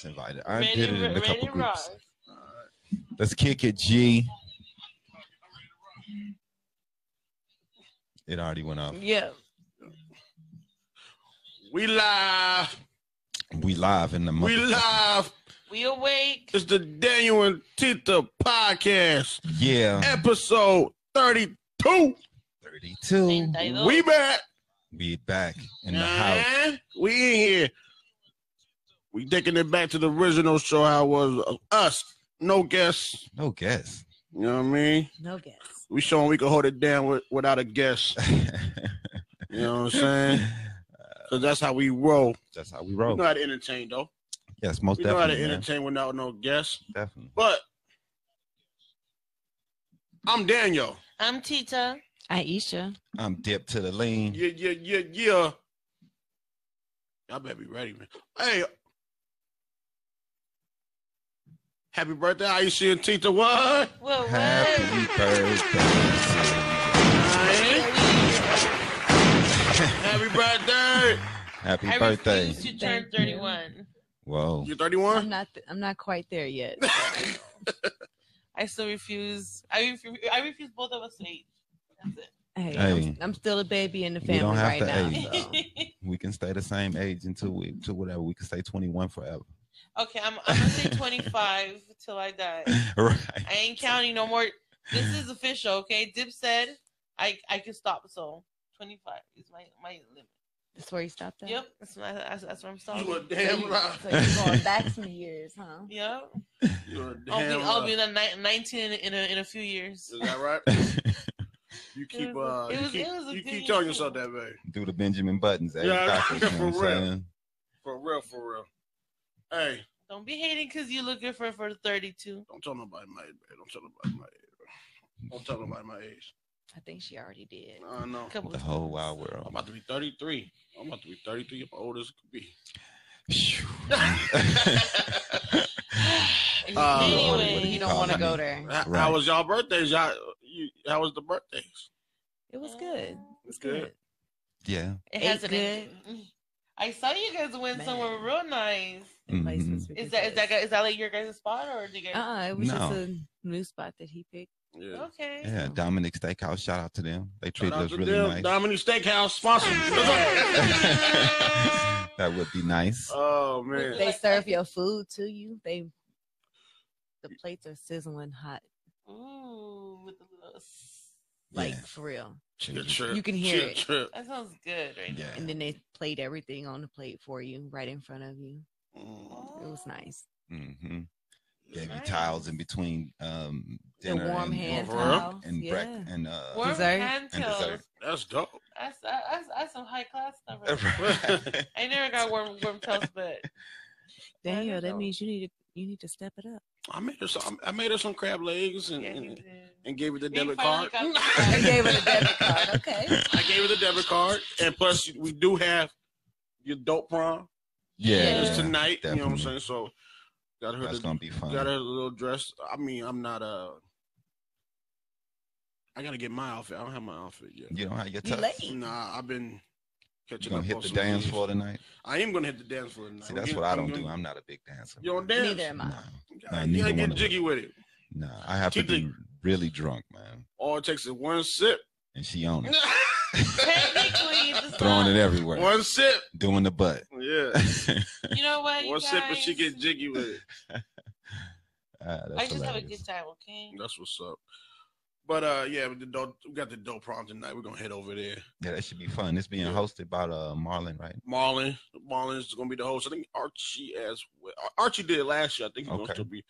just invited. I did it in a couple groups. Rock. Let's kick it, G. It already went off. Yeah. We live. We live in the We live. We awake. It's the DanYo&Tita podcast. Yeah. Episode 32. 32. We back. We back in the house. We in here. We taking it back to the original show. How it was us. No guests. No guests. You know what I mean? No guests. We showing we can hold it down without a guest. You know what I'm saying? So that's how we roll. That's how we roll. We know how to entertain, though. Yes, most we definitely. We know how to entertain without no guests. Definitely. But I'm Daniel. I'm Tita. Aisha. I'm Dip to the lean. Yeah. Y'all better be ready, man. Hey. Happy birthday, Aisha and Tita. What? Well, Happy birthday. Happy birthday. Happy birthday. Refuse to turn 31. Whoa. You're 31? I'm not quite there yet. I still refuse. I refuse both of us to age. That's it. Hey. I'm still a baby in the family we don't have right to now. age. So we can stay the same age until whatever. We can stay 21 forever. Okay, I'm gonna say 25 till I die. Right. I ain't counting no more. This is official, okay? Dip said I can stop, so 25 is my limit. That's where you stopped at? Yep, that's where I'm stopping. You a damn lie. So you're going back some years, huh? Yep. You're a damn I'll be 19 in a few years. Is that right? You keep you keep telling yourself that, baby. Do the Benjamin Buttons. Yeah, you know for what I'm saying? For real. Hey. Don't be hating because you're looking for 32. Don't tell nobody my age, baby. Don't tell nobody my age. I think she already did. I know. The whole wide world. I'm about to be 33. I'm old as could be. Anyway, you don't want to go there. How was y'all birthdays? How was the birthdays? It was good. It's good. Yeah. It has good. I saw you guys went somewhere real nice. Mm-hmm. Is that like your guys' spot or did you guys? It was just a new spot that he picked. Yeah. Okay. Yeah, Dominic Steakhouse. Shout out to them. They treated us really nice. Dominic Steakhouse sponsor. That would be nice. Oh man. They serve your food to you. The plates are sizzling hot. Ooh, with the little for real. You can hear it. That sounds good right now. And then they played everything on the plate for you right in front of you. It was nice. Mm-hmm. Gave you towels in between dinner the warm and hand towels and breakfast and warm dessert. Hand towels. That's dope. That's some high class stuff. Right. I never got warm towels, but Daniel, that means you need to step it up. I made her some crab legs and gave her the debit card. I gave her the debit card. Okay. I gave her the debit card, and plus we do have your dope prom. Yeah, it's tonight. Definitely. You know what I'm saying? So that's gonna be fun. Got her a little dress. I mean, I'm not I gotta get my outfit. I don't have my outfit yet. You don't have your tux? Nah, I've been catching up. You gonna hit the dance floor tonight? I am gonna hit the dance floor tonight. See, that's what I don't do. I'm not a big dancer. You don't dance? Neither am I. No, you gotta get jiggy with it. No, I have to be really drunk, man. All it takes is one sip. And she on it. Technically, throwing it everywhere. One sip. Doing the butt. Yeah. You know what? One sip and she get jiggy with it. I just have a good time, okay? That's what's up. But we got the dope prom tonight. We're gonna head over there. Yeah, that should be fun. It's being hosted by Marlon, right? Marlon's gonna be the host. I think Archie as well. Archie did it last year. I think he's gonna still be.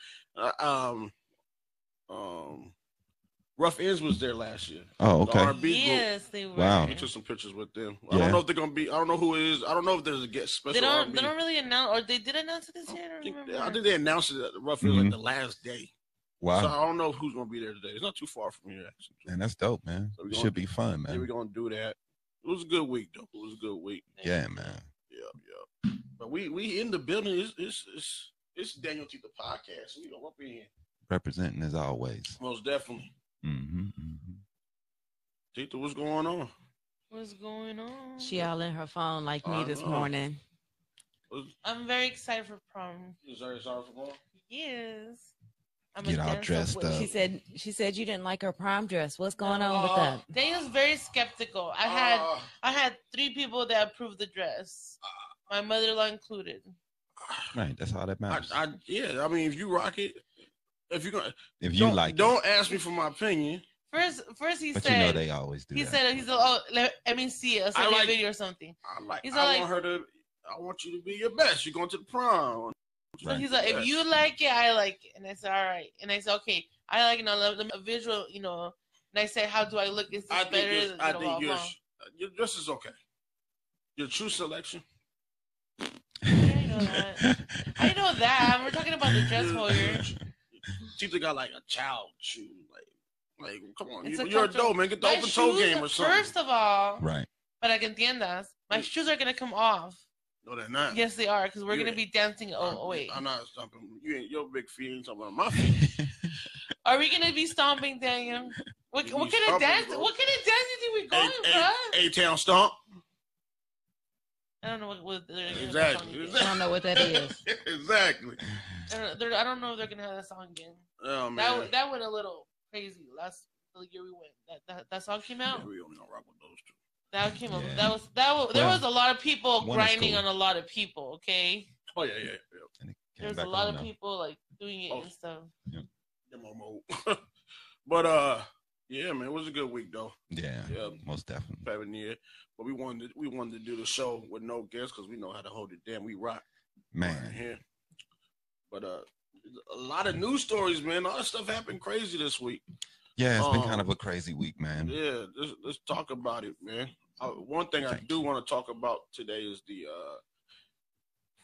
Rough Ends was there last year. Oh, okay. The R&B yes, they were. Wow. We took some pictures with them. I don't know if they're gonna be. I don't know who it is. I don't know if there's a guest special. They don't really announce, or they did announce it this year. I think they announced it at Rough Ends like the last day. Wow. So I don't know who's gonna be there today. It's not too far from here, actually. And that's dope, man. So it should be fun, man. Yeah, we're gonna do that. It was a good week, though. It was a good week. Yeah, man. Yeah. But we in the building. It's DanYo&Tita podcast. We go up in here. Representing as always. Most definitely. Mm-hmm. Tita, what's going on? What's going on? She all in her phone like me this morning. I'm very excited for prom. You very sorry for prom? Yes. I'm Get a all dancer. dressed up. She said you didn't like her prom dress. What's going on with that? Daniel's very skeptical. I had 3 people that approved the dress, my mother-in-law included. Right, that's all that matters. Yeah, I mean, if you rock it, if you're gonna, if you like, don't ask me for my opinion. First he but said. you know they always do. He that. said he's let me see it. Send me a video or something. I want you to be your best. You're going to the prom. So right. He's like, if you like it, I like it. And I said, all right. And I said, okay, I like it. Now let me a visual, And I said, how do I look? Is this better? I think your dress is okay. Your true selection. Yeah, I know that. I know that. We're talking about the dress holder. Tita got like a child shoe, like come on, you're a dope man. Get the open toe game or something. First of all, right. Para que entiendas, my shoes are gonna come off. No, they're not. Yes, they are, because we're gonna be dancing. Oh, wait. I'm not stomping. Your big feet ain't stomping on my feet. Are we gonna be stomping, Daniel? What kind of dance? Bro. What kind of dancing do we going, bro? A-Town stomp. I don't know what exactly. I don't know what that is. Exactly. I don't know if they're gonna have that song again. Oh man, that went a little crazy last year we went. That song came out. Yeah, we only gonna rock with those two. That came up. There was a lot of people grinding on a lot of people. Okay. Oh yeah. There's a lot of people like doing it and stuff. Yep. But yeah, man, it was a good week though. Yeah, most definitely. 7 years, but we wanted to do the show with no guests because we know how to hold it down. We rock, man. Right here. But a lot of news stories, man. All that stuff happened crazy this week. Yeah, it's been kind of a crazy week, man. Yeah, let's talk about it, man. One thing I do want to talk about today is the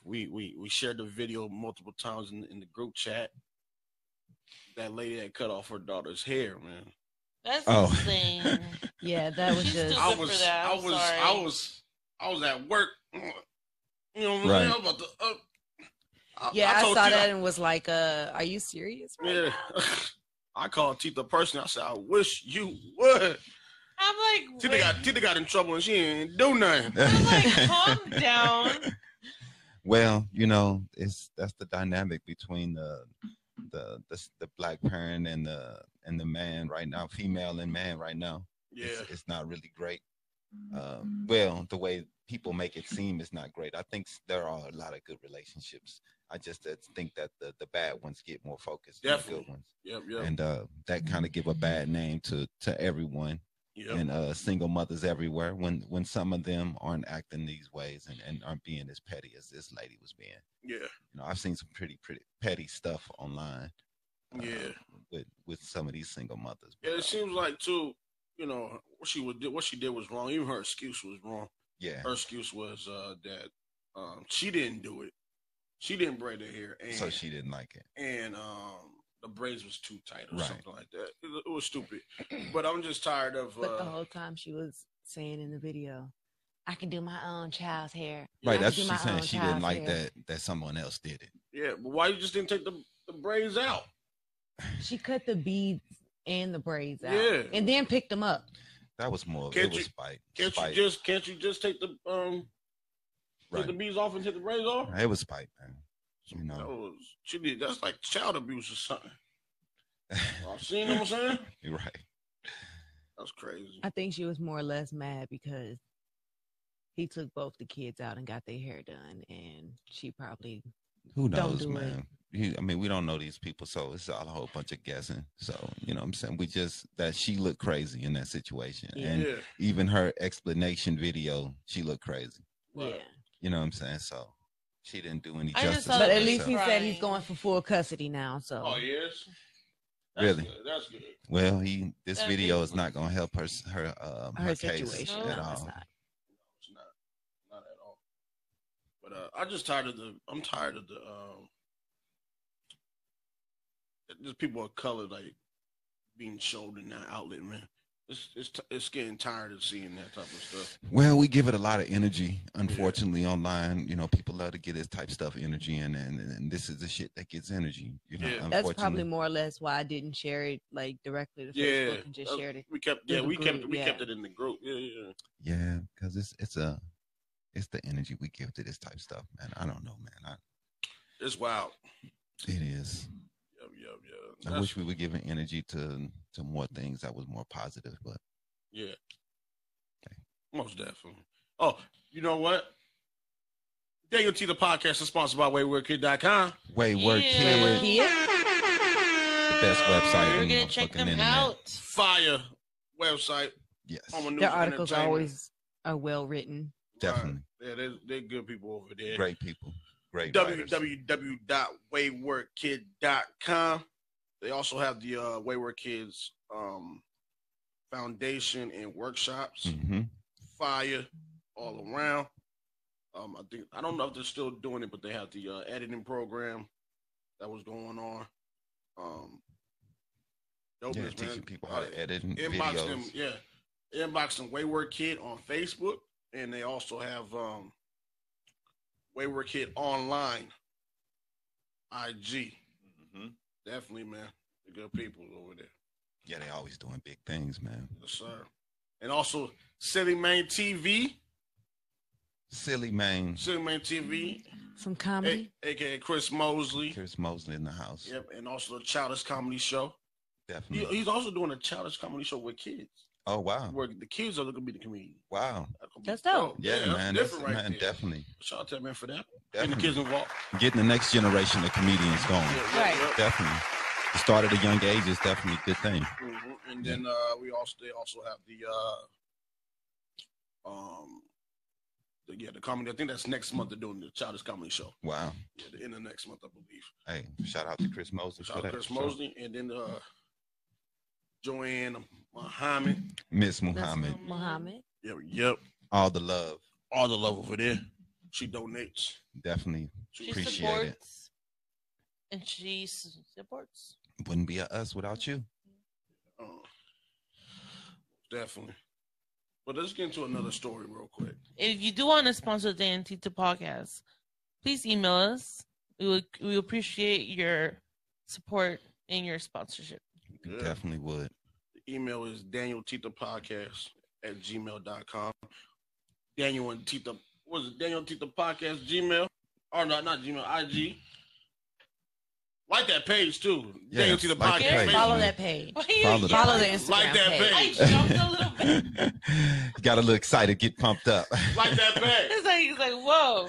we shared the video multiple times in the group chat. That lady that cut off her daughter's hair, man. That's insane. Yeah, that was just. I was at work. You know what I'm saying? About to, I saw that and was like, "Are you serious?" Yeah. I called Tita personally. I said, "I wish you would." I'm like, Tita got in trouble and she didn't do nothing. I'm like, calm down. Well, that's the dynamic between the black parent and the man right now, female and man right now. Yeah, it's not really great. Well, the way people make it seem is not great. I think there are a lot of good relationships. I just think that the bad ones get more focused than the good ones. Yep. And that kind of give a bad name to everyone. Yep. And single mothers everywhere when some of them aren't acting these ways and aren't being as petty as this lady was being. Yeah. I've seen some pretty petty stuff online. With some of these single mothers. Yeah, it seems like too, what she did was wrong. Even her excuse was wrong. Yeah. Her excuse was that she didn't do it. She didn't braid her hair, and so she didn't like it. And the braids was too tight or something like that. It was stupid. But I'm just tired of. But the whole time she was saying in the video, "I can do my own child's hair." Right, that's what she's saying. She didn't like that someone else did it. Yeah, but why you just didn't take the braids out? She cut the beads and the braids out, and then picked them up. That was more. It was spite. Can't you just take the take the beads off and take the braids off? It was spite, man. She did. That's like child abuse or something. I've seen what I'm saying. You're right. That's crazy. I think she was more or less mad because he took both the kids out and got their hair done, and she probably who knows, man. We don't know these people, so it's all a whole bunch of guessing. So, you know what I'm saying? We just, that she looked crazy in that situation. Yeah. And even her explanation video, she looked crazy. Yeah. You know what I'm saying? So she didn't do any justice. But at least he said he's going for full custody now. So. Oh, yes? Really? Good. That's good. Well, this video is not going to help her situation case at all. It's not at all. But I'm just tired of I'm tired of just people of color like being showed in that outlet, man. It's getting tired of seeing that type of stuff. Well, we give it a lot of energy, unfortunately, online. People love to get this type of stuff energy, and this is the shit that gets energy. That's probably more or less why I didn't share it like directly to Facebook and just shared it. We kept it in the group. Yeah. Yeah, because it's a it's the energy we give to this type of stuff, man. I don't know, man. It's wild. It is. Yep. I wish we were giving energy to more things that was more positive, but yeah. Okay. Most definitely. Oh, you know what? DanYo&Tita podcast is sponsored by WaywardKid.com. Wayward Kid. The best website. We're gonna check them out. Fire website. Yes. Their articles always are well written. Definitely. Yeah, they're good people over there. Great people. Great www.waywardkid.com. They also have the Wayward Kids Foundation and workshops. Mm-hmm. Fire all around. I don't know if they're still doing it, but they have the editing program that was going on. Teaching people how to edit videos. Inbox them Wayward Kid on Facebook, and they also have Wayward Kid online IG. Mm-hmm. Definitely, man. They're good people over there. Yeah, they always doing big things, man. Yes, sir. And also Silly Man TV. Silly Man TV. Some comedy. AKA Chris Mosley. Chris Mosley in the house. Yep, and also the Childish Comedy Show. Definitely. He's also doing a Childish Comedy Show with kids. Oh, wow. Where the kids are going to be the comedians. Wow. That's dope. Yeah, man. That's different, right there. Definitely. Shout out to that man for that. Getting the kids involved. Getting the next generation of comedians going. Right. Definitely. The start at a young age is definitely a good thing. Mm-hmm. And then they also have the comedy. I think that's next month. They're doing the Childish Comedy Show. Wow. Yeah, the end of next month, I believe. Hey, shout out to Chris Mosley. Shout out to Chris Mosley, and then Joanne Muhammad. Miss Muhammad. Yep. All the love over there. She donates. Definitely She appreciate supports, and she supports. Wouldn't be us without you. Definitely. But let's get into another story real quick. If you do want to sponsor the DanYo&Tita podcast, please email us. We appreciate your support and your sponsorship. Yeah. Definitely would. The email is DanYo&Tita@gmail.com. DanYo&Tita, what is it? DanYo&Tita podcast Gmail? Or not Gmail, IG. Like that page too. Yes, DanYo&Tita like podcast. Follow that page. Follow the Instagram like that page. I jumped a little bit. You got a little excited, get pumped up. Like that page. He's like, whoa.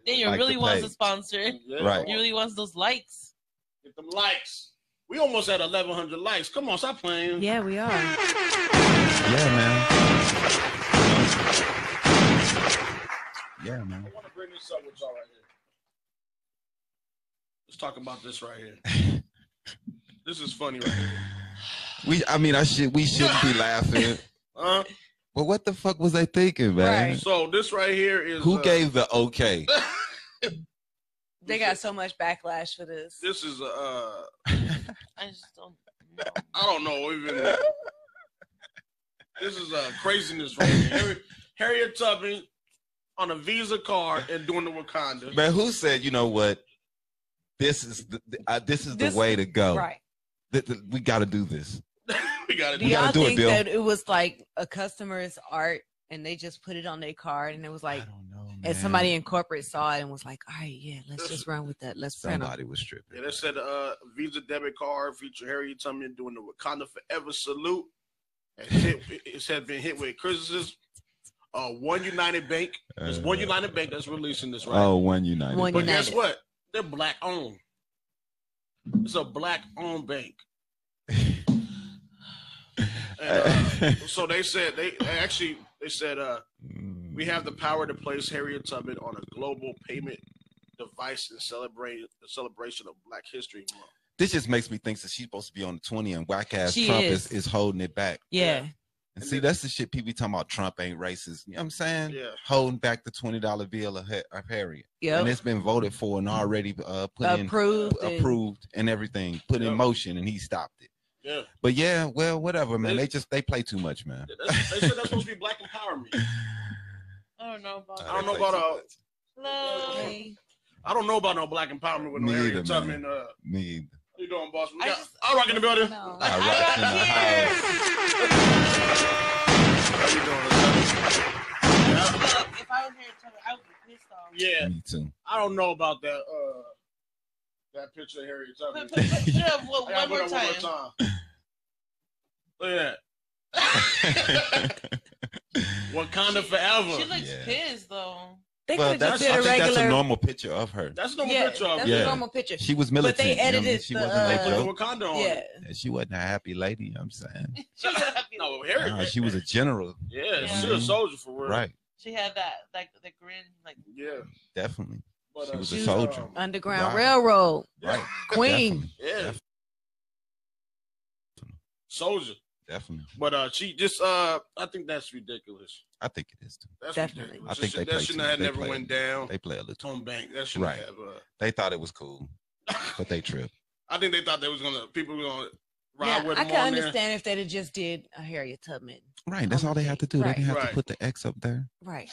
Daniel Like really wants to sponsor. Yeah. Right. He really wants those likes. Get them likes. We almost had 1,100 likes. Come on, stop playing. Yeah, we are. Yeah, man. Yeah, man. I want to bring this up with y'all right here. Let's talk about this right here. This is funny right here. We shouldn't be laughing. But what the fuck was I thinking, man? Right. So this right here is who gave the okay? They got so much backlash for this. This is I just don't know. I don't know even. This is craziness right here. Harriet Tubman on a Visa card and doing the Wakanda. Man, who said, you know what? This is the way to go. Right. We got to do this. We got to Do do y'all do it, think Bill. that it was like a customer's art and they just put it on their card and it was like, I don't know, man. and somebody in corporate saw it and was like, all right, yeah, let's just run with that. Let's print them. Somebody was tripping. Yeah, they said Visa debit card feature Harriet Tubman doing the Wakanda Forever salute. It had been hit with criticism. One United Bank. There's One United Bank that's releasing this, right? Oh, One United. One But United. guess what? They're black owned. It's a black owned bank. And, so they said they said we have the power to place Harriet Tubman on a global payment device and celebrate the celebration of Black History Month. This just makes me think that she's supposed to be on the 20 and whack ass She Trump is. is holding it back. Yeah. And see, that's the shit people be talking about. Trump ain't racist. You know what I'm saying? Yeah. Holding back the $20 bill of Harriet. Yep. And it's been voted for and already Approved and everything, put in motion, and he stopped it. Yeah. But yeah, well, whatever, man. They play too much, man. They said that's supposed to be black empowerment. I don't know about I don't know about I don't know about no black empowerment with no Me Harriet either, Tubman. Me either. How you doing, boss? I I'll rock in the building. No. I rock in the house. How you doing? if I was here, I would be pissed off. Yeah, me too. I don't know about that. That picture of Harriet Tubman. Put it up one more time. Look at that. Wakanda forever. She looks pissed though. They well, could have that's, did I a think regular. that's a normal picture of her. That's a normal picture of her. That's a normal picture. She was militant. But they edited she the, wasn't no They put joke. the Wakanda on. Yeah. She wasn't a happy lady. You know what I'm saying. She was happy. No, Harriet. Nah, she was a general. Yeah, she was a soldier for real. Right. She had that like the grin, like definitely. But, she was a soldier. Underground Railroad. Right. Queen. Definitely. Soldier. Definitely. But she just I think that's ridiculous. I think it is too. That's Definitely. ridiculous. I think that should not have never went down. They play a little on bank. That should right. have. They thought it was cool, but they tripped. I think they thought people were gonna ride with them. I can understand if they'd have just did a Harriet Tubman. Right. That's all they had to do. Right. They didn't have to put the X up there. Right.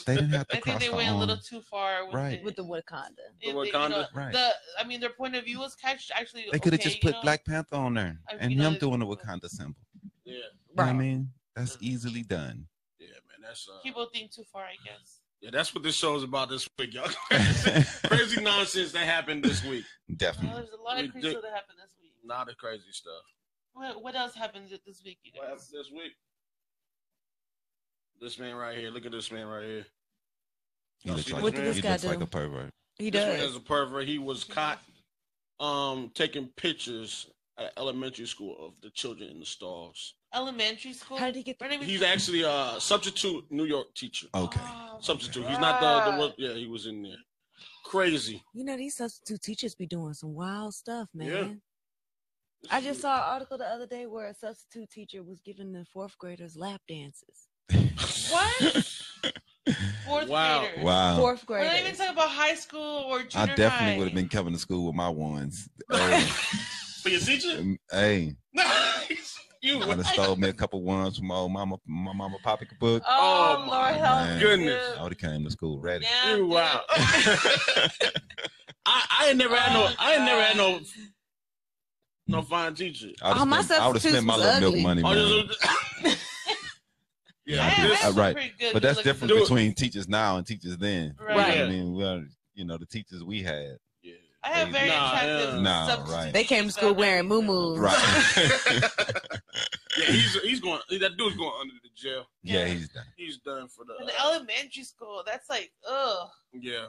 They didn't have to. I think they went a little too far with the Wakanda. Right. Their point of view was actually. They could have just put Black Panther on there and him doing the Wakanda symbol. Yeah. You know what I mean? That's easily done. Yeah, man. That's people think too far, I guess. Yeah, that's what this show is about this week, y'all. Crazy nonsense that happened this week. Definitely. There's a lot of crazy stuff that happened this week. A lot of crazy stuff. What else happened this week, you guys? What happened this week? This man right here. Look at this man right here. He looks like, what did this guy do? like a pervert. He this does. Man is a pervert. He was caught taking pictures at elementary school of the children in the stalls. Elementary school? How did he get there? He's actually a substitute New York teacher. Okay. Substitute. He's not the yeah, he was in there. Crazy. You know, these substitute teachers be doing some wild stuff, man. Yeah. I just saw an article the other day where a substitute teacher was giving the fourth graders lap dances. What? Fourth graders. Wow. Fourth We're graders. not even talking about high school or junior high. I definitely would have been coming to school with my ones. For your teacher? Hey. You would have stole me a couple ones from my old mama pocketbook. Oh, Lord help. Goodness. I would have came to school ready. Yeah, wow. I ain't never had no fine teacher. I would have spent my little milk money, man. Yeah, right. But that's different between teachers now and teachers then. Right. I mean, well, the teachers we had. Yeah. I have very attractive substitutes. Right. They came to school wearing muumuus. Right. Yeah, he's going. That dude's going under the jail. Yeah, he's done. He's done for the. In elementary school, that's like, ugh. Yeah.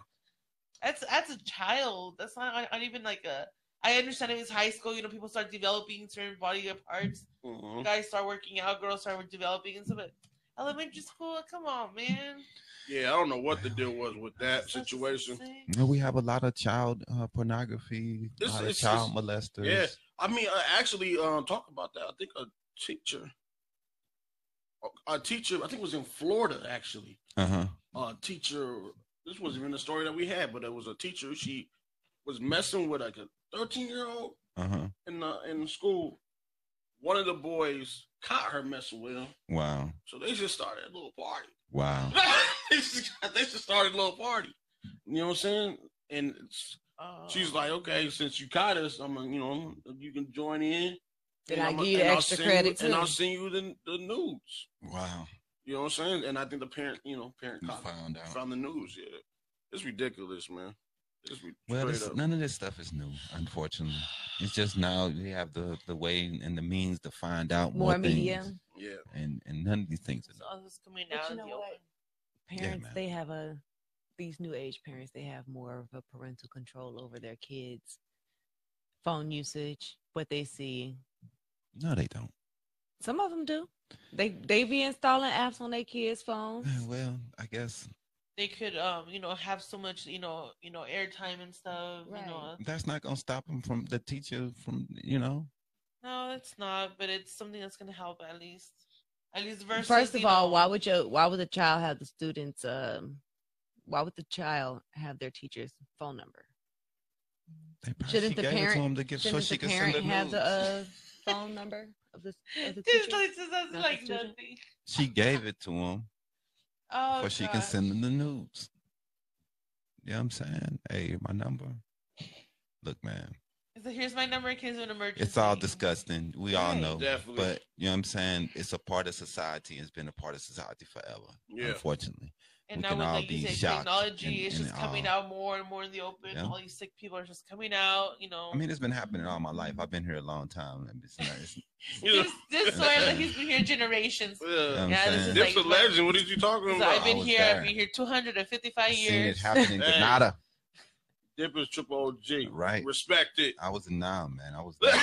That's a child. That's not even like a. I understand it was high school. People start developing certain body parts. Mm-hmm. Guys start working out. Girls start developing and stuff. But elementary school, come on, man. Yeah, I don't know what the deal was with that situation. We have a lot of child pornography, a lot of child molesters. Yeah, I mean, actually, talk about that. I think a teacher, I think it was in Florida, actually. A teacher, this wasn't even the story that we had, but it was a teacher. She was messing with like a 13-year-old in school. One of the boys caught her messing with him. Wow. So they just started a little party. Wow. they just started a little party. You know what I'm saying? And she's like, okay, since you caught us, you can join in. And I give you the extra credit too. And I'll send you the nudes. Wow. You know what I'm saying? And I think the parent found the news. Yeah. It's ridiculous, man. Well, none of this stuff is new, unfortunately. It's just now we have the way and the means to find out more media. Things. Yeah. And none of these things are new. All this coming out in the open. Parents, they have these new age parents, they have more of a parental control over their kids' phone usage, what they see. No, they don't. Some of them do. They be installing apps on their kids' phones. Well, I guess they could have so much airtime and stuff. Right. That's not gonna stop them from the teacher from. No, it's not. But it's something that's gonna help at least. Versus, first of all, why would the child have the students? Why would the child have their teacher's phone number? Shouldn't the parent have the phone number of the teacher? Like nothing. She gave it to him. Oh, she can send them the nudes. You know what I'm saying? Hey, my number. Look, man. So here's my number in case of an emergency. It's all disgusting. We all know. Definitely. But you know what I'm saying? It's a part of society. It's been a part of society forever. Yeah. Unfortunately. And now with, like you said, technology is just coming out more and more in the open. Yeah. All these sick people are just coming out, you know. I mean, it's been happening all my life. I've been here a long time. This story, like, he's been here generations. Yeah, this is like, a legend. What are you talking about? I've been here 255 years. Seen it happen in Granada. Dip is triple OG. Right. Respect it. I was a man. I was there.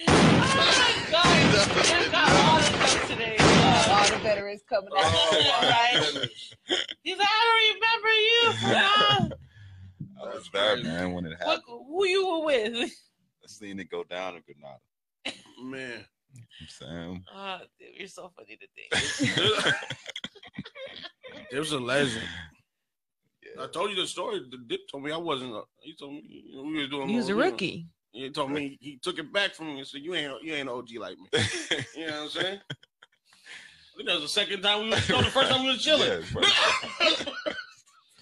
Oh my God! We got all of them today. All the veterans coming out. Right. He's like, I don't remember you. I was there, man, when it happened. Who you were with? I seen it go down in Granada. Man. I'm saying. Dude, you're so funny today. It was a legend. Yeah. I told you the story. The Dip told me I wasn't. He told me we was doing. He was a rookie. He told me he took it back from me and said, "You ain't an OG like me." You know what I'm saying? I think that was the second time the first time we was chilling.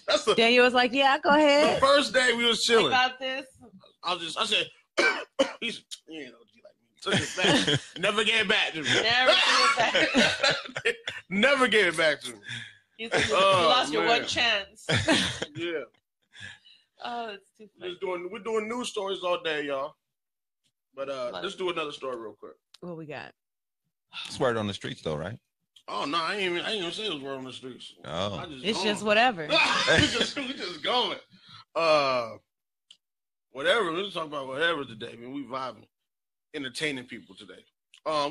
Yeah, Daniel was like, "Yeah, go ahead." The first day we was chilling. I got this. I said, "You ain't OG like me." Took it back. Never gave it back to me. Never gave it back. Never gave it back to me. You lost your one chance. Yeah. Oh, that's too funny. We're doing news stories all day, y'all. But let's do another story real quick. What we got? It's word on the streets, though, right? Oh no, I ain't even say it was word on the streets. Oh, it's just whatever. we just going. Whatever. We're just talking about whatever today. I mean, we vibing, entertaining people today.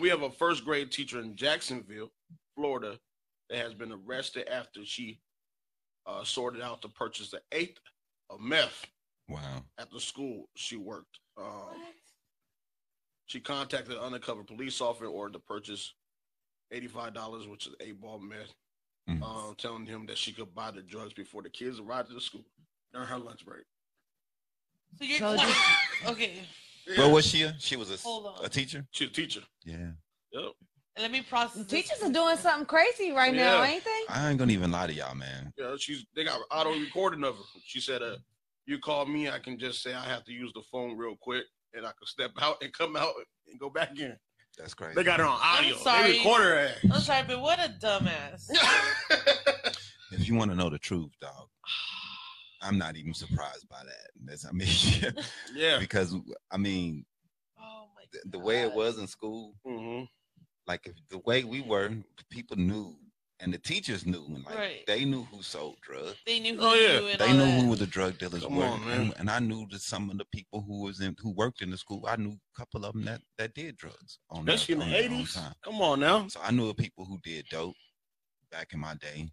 We have a first grade teacher in Jacksonville, Florida, that has been arrested after she sorted out to purchase the 1/8 of meth. Wow. At the school she worked. She contacted an undercover police officer in order to purchase $85, which is 8 ball meth, telling him that she could buy the drugs before the kids arrived at the school during her lunch break. So you're okay. Yeah. Well, was she? She was a teacher? She's a teacher. Yeah. Yep. Let me process. Teachers are doing something crazy right now, ain't they? I ain't gonna even lie to y'all, man. Yeah, they got auto recording of her. She said, you call me, I can just say I have to use the phone real quick, and I can step out and come out and go back in. That's crazy. They got her on audio. I'm sorry. They recorded her ass. I'm sorry, but what a dumbass. If you want to know the truth, dog, I'm not even surprised by that. Yeah. Because, I mean, the way it was in school, like the way we were, people knew, and the teachers knew, and like they knew who sold drugs. They knew who knew, and they knew who the drug dealers were, and I knew that some of the people who worked in the school, I knew a couple of them that did drugs. Especially in the 80s. Come on now. So I knew of people who did dope back in my day.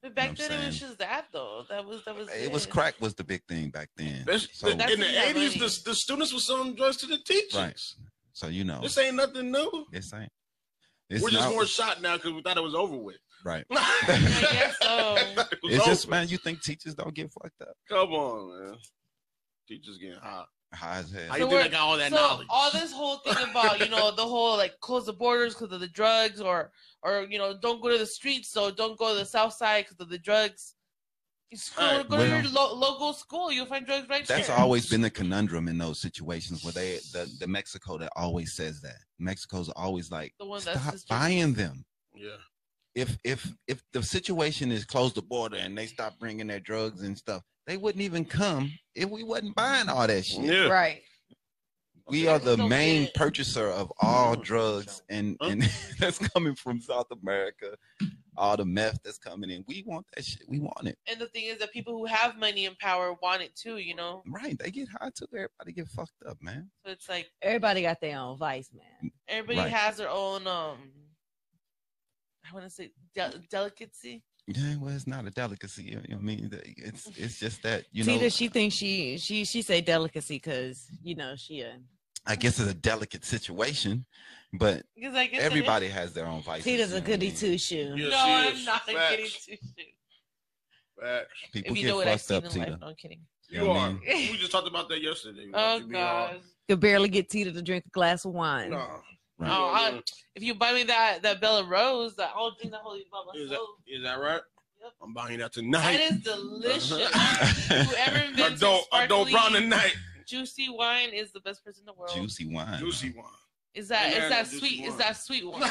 But back then it was just that though. That was it was crack was the big thing back then. So, in the 80s, the students were selling drugs to the teachers. Right. So this ain't nothing new. This ain't. We're just more shocked now because we thought it was over with. Right. I guess so. It's just, man, you think teachers don't get fucked up? Come on, man. Teachers getting high. High as hell. How you think they got all that knowledge? All this whole thing about, the whole like close the borders because of the drugs or don't go to the streets, so don't go to the south side because of the drugs. Go to your local school. You'll find drugs right there. That's always been the conundrum in those situations where the Mexico that always says that. Mexico's always like, the one stop buying them. Yeah. If the situation is close the border and they stop bringing their drugs and stuff, they wouldn't even come if we wasn't buying all that shit. Yeah. Right. We are the main purchaser of all drugs and that's coming from South America. All the meth that's coming in. We want that shit. We want it. And the thing is that people who have money and power want it too, Right. They get high too. Everybody get fucked up, man. So it's like everybody got their own vice, man. Everybody has their own I want to say delicacy. Yeah, well, it's not a delicacy. You know what I mean? It's just that, Tita, she thinks she say delicacy because, she I guess it's a delicate situation, but everybody has their own vices. Tita's a goody two-shoe. Yeah, no, I'm not a goody two-shoe. People get fucked up, Tita. No, I'm kidding. You are. We just talked about that yesterday. Oh, God. Could barely get Tita to drink a glass of wine. No. Right. If you buy me that Bella Rose, that whole thing, that holy Bella is that right? Yep. I'm buying that tonight. That is delicious. Whoever invents I don't brown tonight. Juicy wine is the best person in the world. Juicy wine. Juicy wine. Is that sweet? Is that sweet one?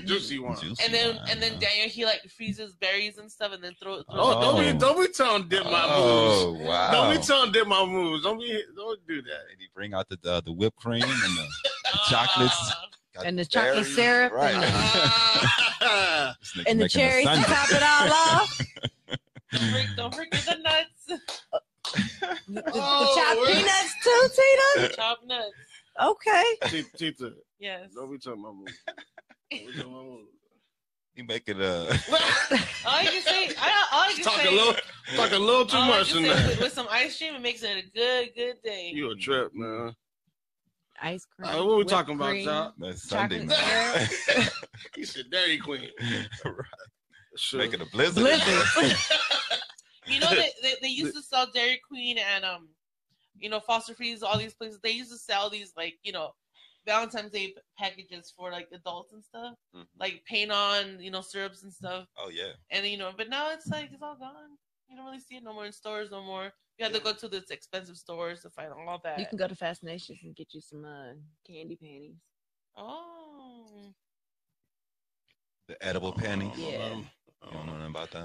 Juicy one. And then Daniel, he like freezes berries and stuff, and then throw. Don't be telling Dip my moves. Oh wow! Don't be telling Dip my moves. Don't do that. And he bring out the whipped cream and the chocolates and the chocolate syrup, right? And the cherries to top it all off. Don't forget the nuts. The chopped peanuts too, Tita. Chopped nuts. Okay. Tita. Yes. Don't be telling my moves. You make it all I can say, talk a little too much in there. With some ice cream, it makes it a good day. You a trip, man. Ice cream. What are we talking about, y'all? That's Sunday, man. You said Dairy Queen. Right. Sure. Making a blizzard. You know they used to sell Dairy Queen and Foster Freeze, all these places. They used to sell these Valentine's Day packages for adults and stuff, like paint on syrups and stuff. Oh yeah. And but now it's all gone. You don't really see it no more in stores no more. You have to go to this expensive stores to find all that. You can go to Fascinations and get you some candy panties. Oh. The edible panties. Yeah. You don't know nothing about that?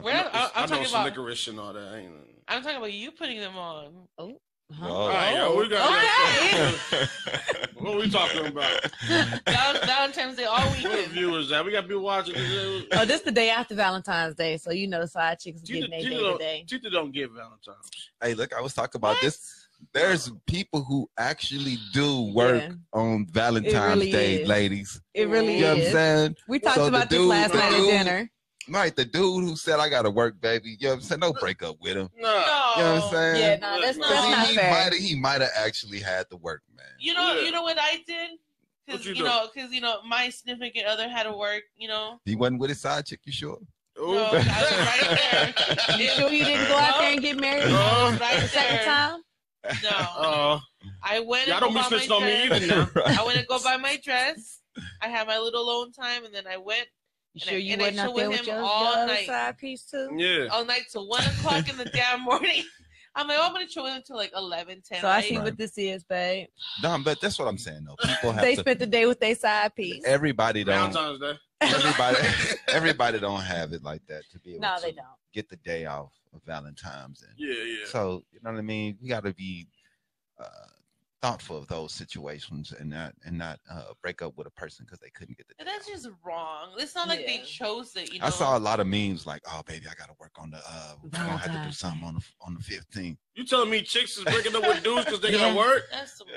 I'm talking about licorice and all that. I'm talking about you putting them on. Oh. Huh? All right, we got what are we talking about? Valentine's Day all weekend. What viewers that? We got people watching this. Oh, this is the day after Valentine's Day, so the side chicks getting their day today. Tita don't get Valentine's. Hey, look, I was talking about this. There's people who actually do work on Valentine's Day, ladies. It really is. You know what I'm saying? We talked about this last night at dinner. Right, the dude who said I gotta work, baby. You know what I'm saying? Don't break up with him. No. You know what I'm saying? Yeah, no, that's not fair. He might have actually had to work, man. You know what I did? Because my significant other had to work. He wasn't with his side chick. You sure? No, I was right there. You sure you didn't go out there and get married? Right the second time? No. I went. Y'all don't be snitching on me either now. I went to go buy my dress. I had my little alone time, and then I went. You sure you wasn't out there with your other side piece too? Yeah. All night till 1 o'clock in the damn morning. I'm like, I'm gonna chill until 11, 10. So I see what this is, babe. No, but that's what I'm saying though. People have they spent the day with their side piece. Everybody don't. Valentine's Day. Everybody don't have it like that to be able no, to they don't. Get the day off of Valentine's. And yeah. So you know what I mean. We got to be thoughtful of those situations and not break up with a person because they couldn't get the day that's off. Just wrong. It's not like they chose it. I saw a lot of memes like, "Oh, baby, I got to work on the. We're gonna have to do something on the 15th." You telling me chicks is breaking up with dudes because they gotta work?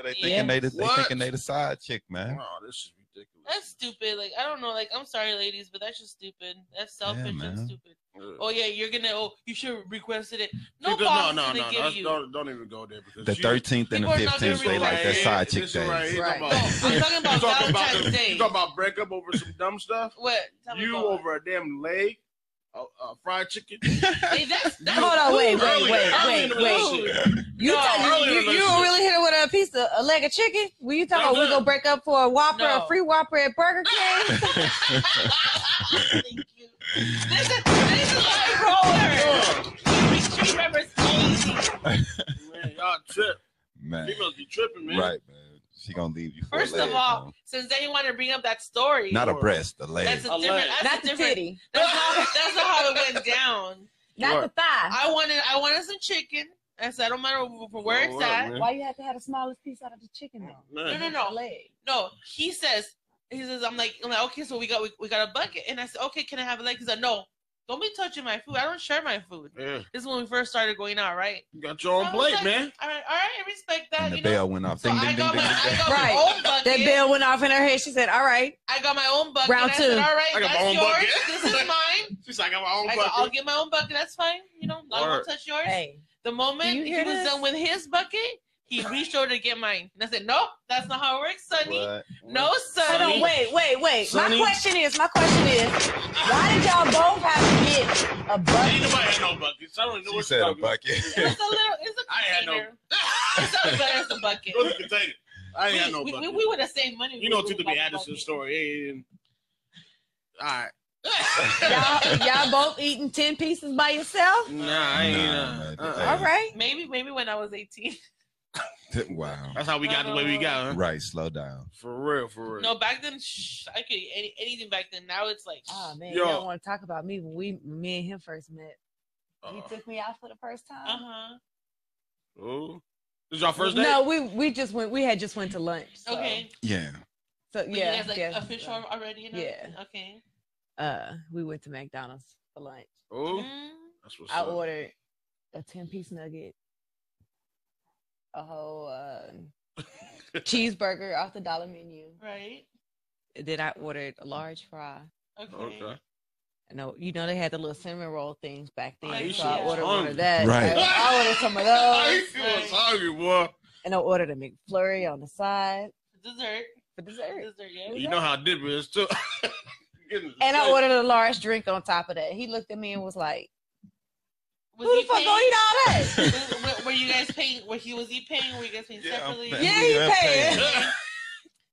They thinking they the side chick, man. Oh, this is ridiculous. That's stupid. I don't know. I'm sorry, ladies, but that's just stupid. That's selfish and stupid. Oh yeah, you're gonna. Oh, you should have requested it. No, don't even go there because the 13th and the 15th they like that side chick day. Right. I'm talking about Valentine's Day. You talking about break up over some dumb stuff? What? You over a damn leg? Fried chicken? Hey, hold on, wait. You don't really hit it with a leg of chicken? Were you talking about we gonna break up for a Whopper, a free Whopper at Burger King? Thank you. This is my roller. She remembers anything. Man, y'all trip. Man. Females be tripping, man. Right, man. She gonna leave you for First a leg, of all, man. since they want to bring up that story. Not a breast, a leg. That's a different. Not the titty. That's not how it went down. Not the thigh. I wanted some chicken. I said, I don't matter where it's at. Man. Why you have to have the smallest piece out of the chicken though? No. Leg. No, he says, I'm like, okay, so we got a bucket, and I said, okay, can I have a leg? He said, no, don't be touching my food. I don't share my food. Yeah. This is when we first started going out, right? You got your own plate, man. All right, I respect that. And the bell went off. So ding, ding, ding, ding. My own bucket. That bell went off in her head. She said, all right. I got my own bucket. Round 2. I said, all right, I got that's my own yours. bucket. This is mine. She's like, I got my own bucket. I'll get my own bucket. That's fine. I won't touch yours. Hey. The moment he was done with his bucket, he reached over to get mine. And I said, nope, that's not how it works, Sonny. What? No, Sonny. Wait. Sonny? My question is, why did y'all both have to get a bucket? Ain't nobody had no buckets. I don't know she what said a bucket. It's a container. I had no. It's not as bad as a bucket. It was a container. I ain't had no bucket. We would have saved money. You know, Tita be Addison's story. All right. y'all both eating 10 pieces by yourself? Nah, I ain't. All right. Maybe when I was 18. Wow. That's how we got the way we got. Huh? Right. Slow down. For real. No, back then, I could eat anything back then. Now it's like, oh man, you don't want to talk about me when me and him first met. He took me out for the first time. Oh, this is your first date? No, we just went. We had just went to lunch. So. Okay. Yeah. So yeah, you guys, official already. Yeah. Okay. We went to McDonald's for lunch. Oh, that's what's I up. ordered a 10-piece nugget, a whole cheeseburger off the dollar menu. Right. Then I ordered a large fry. Okay. No, they had the little cinnamon roll things back then, so I I ordered one of that. Right. I ordered some of those. I was hungry, boy. And I ordered a McFlurry on the side. For dessert, yeah. You know how dip is too. And I ordered a large drink on top of that. He looked at me and was like, "Who the fuck gonna eat all that?" Were you guys paying? Was he paying? Were you guys paying separately? Yeah, he paying.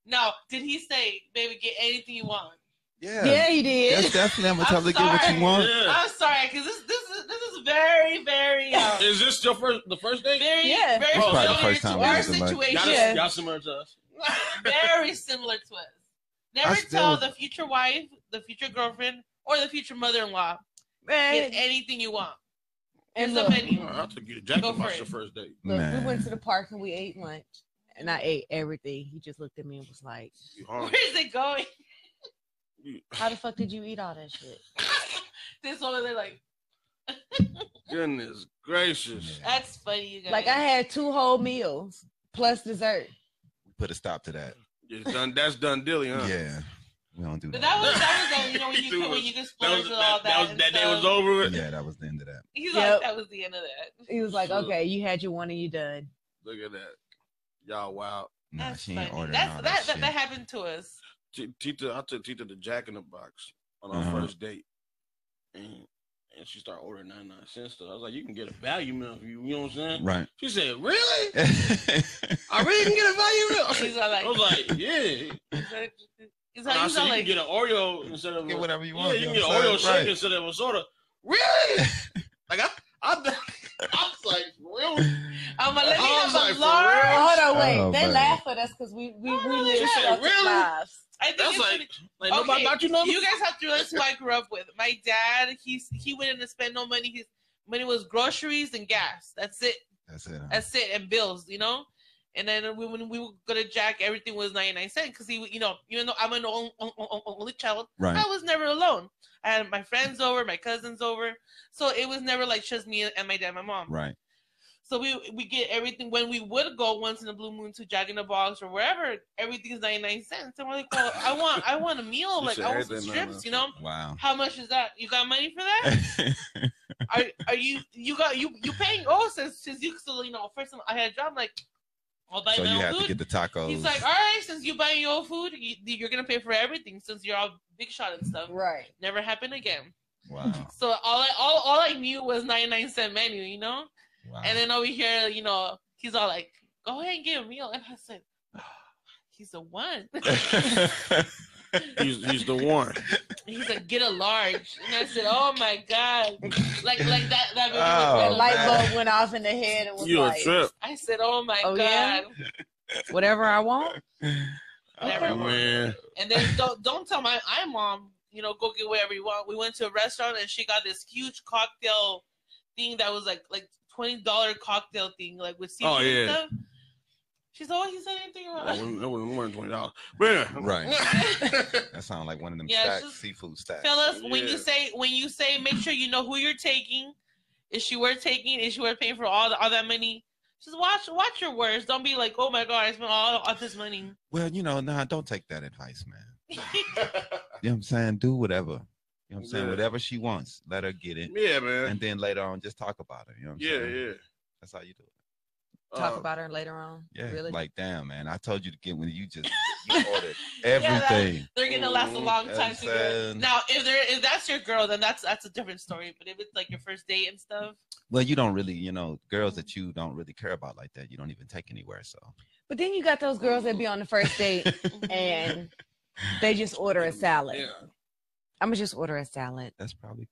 No, did he say, "Baby, get anything you want"? Yeah, he did. That's definitely. I'm gonna tell you get what you want. Yeah. I'm sorry, because this is very, very. Is this the first date? Very probably the first time to our we was situation. Y'all similar to us. Very similar to us. Never tell the future wife, the future girlfriend, or the future mother-in-law, get anything you want. And look, I'll take you to Jack Box the first date. Look, we went to the park and we ate lunch, and I ate everything. He just looked at me and was like, "Where is it going? How the fuck did you eat all that shit?" This one, they're like, goodness gracious. That's funny, you guys. Like, I had 2 whole meals plus dessert. Put a stop to that. It's done. That's done, dilly, huh? Yeah, we don't do that. But that was when you can splurge and all that. That day was over with. Yeah, that was the end of that. He's like, that was the end of that. He was like, "Okay, you had your one and you done." Look at that, y'all wild. Nah, That's she ain't funny. ordering all that shit. That happened to us. Tita, I took Tita to Jack in the Box on our first date, and she started ordering 99-cent stuff. I was like, "You can get a value meal, you know what I'm saying?" Right. She said, "Really? I really can get a value meal?" I was like, "Yeah." I said, "You can get an Oreo instead of get whatever you want." Yeah, you can get an Oreo shake instead of a soda. Really? Like I was like, "Real?" I'm like, "For real?" Hold on, wait. They laughed at us because we live really? lives. I think that's like nobody got you nothing. You guys have to realize who I grew up with. My dad, he wouldn't spend no money. His money was groceries and gas. That's it. Huh? That's it, and bills. And then when we would go to Jack, everything was 99-cent because he, even though I'm an only child, right. I was never alone. I had my friends over, my cousins over, so it was never like just me and my dad, and my mom. Right. So we get everything when we would go once in a blue moon to Jack in the Box or wherever. Everything is 99-cent. And we're like, well, I want a meal. Like I want some strips. Wow. How much is that? You got money for that? Are you paying? Oh, since you still first time I had a job, like I'll buy my own food. So you have to get the tacos. He's like, all right, since you buy your own food, you're gonna pay for everything since you're all big shot and stuff. Right. Never happened again. Wow. So all I knew was 99-cent menu. Wow. And then over here, he's all like, go ahead and get a meal. And I said, he's the one. he's the one. He's like, get a large. And I said, oh my God. Like that light bulb went off in the head and was a trip. I said, oh my God. Yeah? Whatever I want. Man. And then don't tell my mom, go get whatever you want. We went to a restaurant and she got this huge cocktail thing that was like $20 cocktail thing, like with seafood and stuff. She said, he said anything wrong? That wasn't more than $20. But yeah. Right. That sounds like one of them seafood stacks. Fellas, when you say make sure you know who you're taking. Is she worth taking? Is she worth paying for all that money? Just watch your words. Don't be like, oh my God, I spent all this money. Well, don't take that advice, man. You know what I'm saying? Do whatever. You know what I'm saying? Whatever she wants, let her get it. Yeah, man. And then later on, just talk about her. You know what I'm saying? Yeah. That's how you do it. Talk about her later on. Yeah, really? Like, damn, man. I told you to get when you ordered everything. They're gonna last a long time together. Now, if that's your girl, then that's a different story. But if it's like your first date and stuff. Well, you don't really, girls that you don't really care about like that, you don't even take anywhere. So. But then you got those girls that be on the first date and they just order a salad. Yeah. I'm gonna just order a salad. That's probably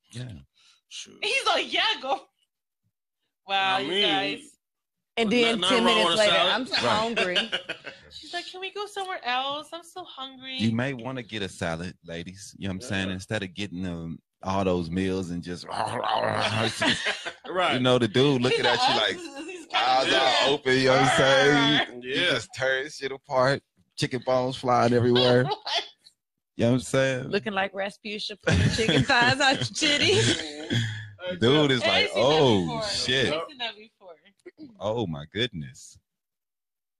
Sure. He's like, yeah, go. Wow, you guys. And then 10 minutes later, I'm so hungry. She's like, can we go somewhere else? I'm so hungry. You may want to get a salad, ladies. You know what I'm saying? Instead of getting all those meals and just right. You know, the dude looking at you like eyes are open, you know what I'm saying? You just tear shit apart, chicken bones flying everywhere. You know what I'm saying? Looking like Rasputia putting chicken thighs out your titties. Dude is like, oh shit. I've seen that before. Oh my goodness.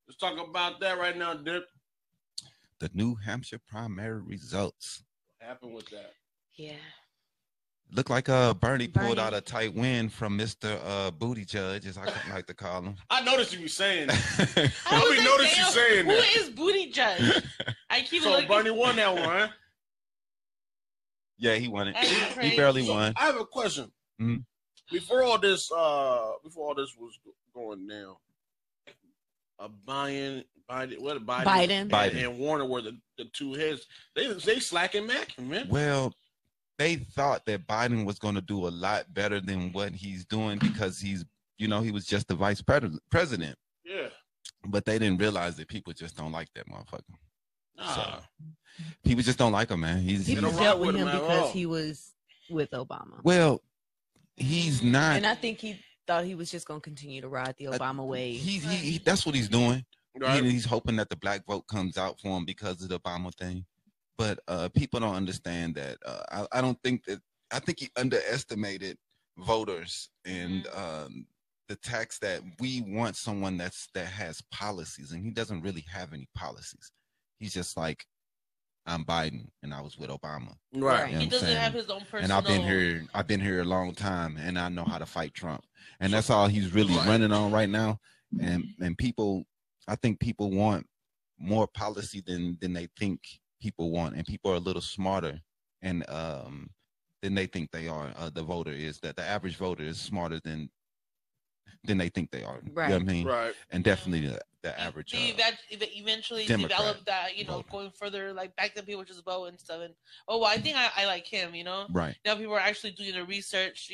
Let's talk about that right now, Dip. The New Hampshire primary results. What happened with that? Yeah. Looked like Bernie pulled out a tight win from Mr. Booty Judge, as I like to call him. I noticed you saying that. I noticed you saying that. Who is Booty Judge? I keep so Bernie won that one, huh? Yeah, he won it. He barely won. I have a question. Mm-hmm. Before all this was going down, Biden and Warner were the two heads. They slacking Mackin, man. Well, they thought that Biden was going to do a lot better than what he's doing because he was just the vice president. Yeah. But they didn't realize that people just don't like that motherfucker. So, people just don't like him, man. People dealt with him because he was with Obama. Well, he's not. And I think he thought he was just going to continue to ride the Obama wave. He that's what he's doing. Right. He's hoping that the black vote comes out for him because of the Obama thing. But people don't understand that. I think he underestimated voters and the tax that we want someone that has policies, and he doesn't really have any policies. He's just like, I'm Biden and I was with Obama. Right. You know he doesn't have his own personal. And I've been here a long time and I know how to fight Trump. And that's all he's really running on right now. And people, I think people want more policy than they think people want. And people are a little smarter and than they think they are. The voter is that the average voter is smarter than they think they are. Right. You know what I mean? Right. And definitely the average. Eventually Democrat developed that, voter. Going further, like back then people just vote and stuff. And I think I like him, Right. Now people are actually doing the research,